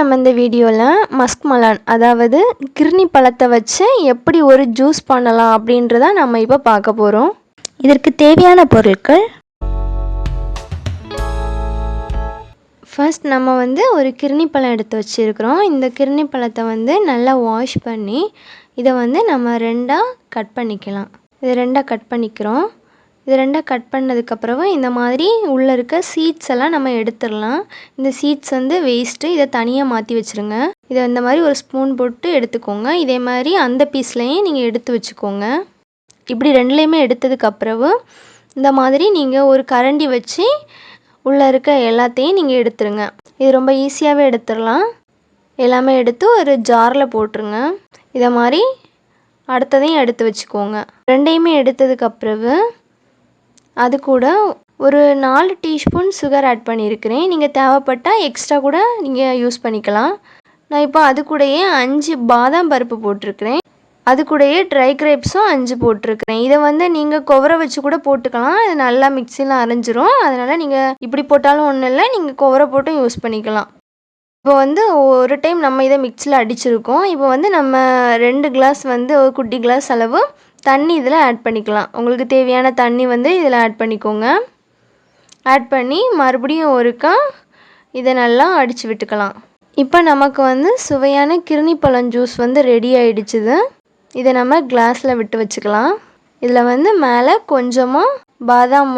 நம்ம இந்த வீடியோவில் மஸ்க்மெலான் அதாவது கிர்னி பழத்தை வச்சு எப்படி ஒரு ஜூஸ் பண்ணலாம் அப்படின்றத நம்ம இப்போ பார்க்க போகிறோம். இதற்கு தேவையான பொருட்கள், ஃபர்ஸ்ட் நம்ம ஒரு கிர்னி பழம் எடுத்து வச்சுருக்கிறோம். இந்த கிர்னி பழத்தை நல்லா வாஷ் பண்ணி இதை நம்ம ரெண்டாக கட் பண்ணிக்கலாம். இதை ரெண்டாக கட் பண்ணிக்கிறோம். இது ரெண்டாக கட் பண்ணதுக்கப்புறம் இந்த மாதிரி உள்ளே இருக்க சீட்ஸ் எல்லாம் நம்ம எடுத்துடலாம். இந்த சீட்ஸ் வேஸ்ட்டு, இதை தனியாக மாற்றி வச்சுருங்க. இதை இந்த மாதிரி ஒரு ஸ்பூன் போட்டு எடுத்துக்கோங்க. இதே மாதிரி அந்த பீஸ்லையும் நீங்கள் எடுத்து வச்சுக்கோங்க. இப்படி ரெண்டுலேயுமே எடுத்ததுக்கப்புறம் இந்த மாதிரி நீங்கள் ஒரு கரண்டி வச்சு உள்ளே இருக்க எல்லாத்தையும் நீங்கள் எடுத்துருங்க. இது ரொம்ப ஈஸியாகவே எடுத்துடலாம். எல்லாமே எடுத்து ஒரு ஜாரில் போட்டுருங்க. இதை மாதிரி அடுத்ததையும் எடுத்து வச்சுக்கோங்க. ரெண்டையுமே எடுத்ததுக்கப்புறம் அது கூட ஒரு 4 டீஸ்பூன் சுகர் ஆட் பண்ணியிருக்கிறேன். நீங்கள் தேவைப்பட்டால் எக்ஸ்ட்ரா கூட நீங்கள் யூஸ் பண்ணிக்கலாம். நான் இப்போ அது கூடயே 5 பாதாம் பருப்பு போட்டிருக்கிறேன். அது கூடயே ட்ரை கிரேப்ஸும் 5 போட்டிருக்கிறேன். இதை நீங்கள் குவரை வச்சு கூட போட்டுக்கலாம். இது நல்லா மிக்சியில் அரைஞ்சிரும். அதனால் நீங்கள் இப்படி போட்டாலும் ஒன்றும் இல்லை, நீங்கள் குவரை போட்டும் யூஸ் பண்ணிக்கலாம். இப்போ ஒரு டைம் நம்ம இதை மிக்சியில் அடிச்சிருக்கோம். இப்போ நம்ம 2 கிளாஸ் ஒரு குட்டி கிளாஸ் அளவு தண்ணி இதில் ஆட் பண்ணிக்கலாம். உங்களுக்கு தேவையான தண்ணி இதில் ஆட் பண்ணிக்கோங்க. ஆட் பண்ணி மறுபடியும் ஒருக்கா இதை நல்லா அடித்து விட்டுக்கலாம். இப்போ நமக்கு சுவையான கிர்னி பழம் ஜூஸ் ரெடி ஆகிடுச்சுது. இதை நம்ம கிளாஸில் விட்டு வச்சுக்கலாம். இதில் மேலே கொஞ்சமாக பாதாம்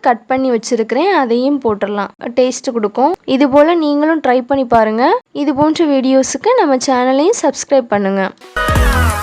கட் பண்ணி வச்சுருக்கிறேன், அதையும் போட்டுடலாம். டேஸ்ட்டு கொடுக்கும். இது போல் நீங்களும் ட்ரை பண்ணி பாருங்கள். இது போன்ற வீடியோஸுக்கு நம்ம சேனலையும் சப்ஸ்கிரைப் பண்ணுங்கள்.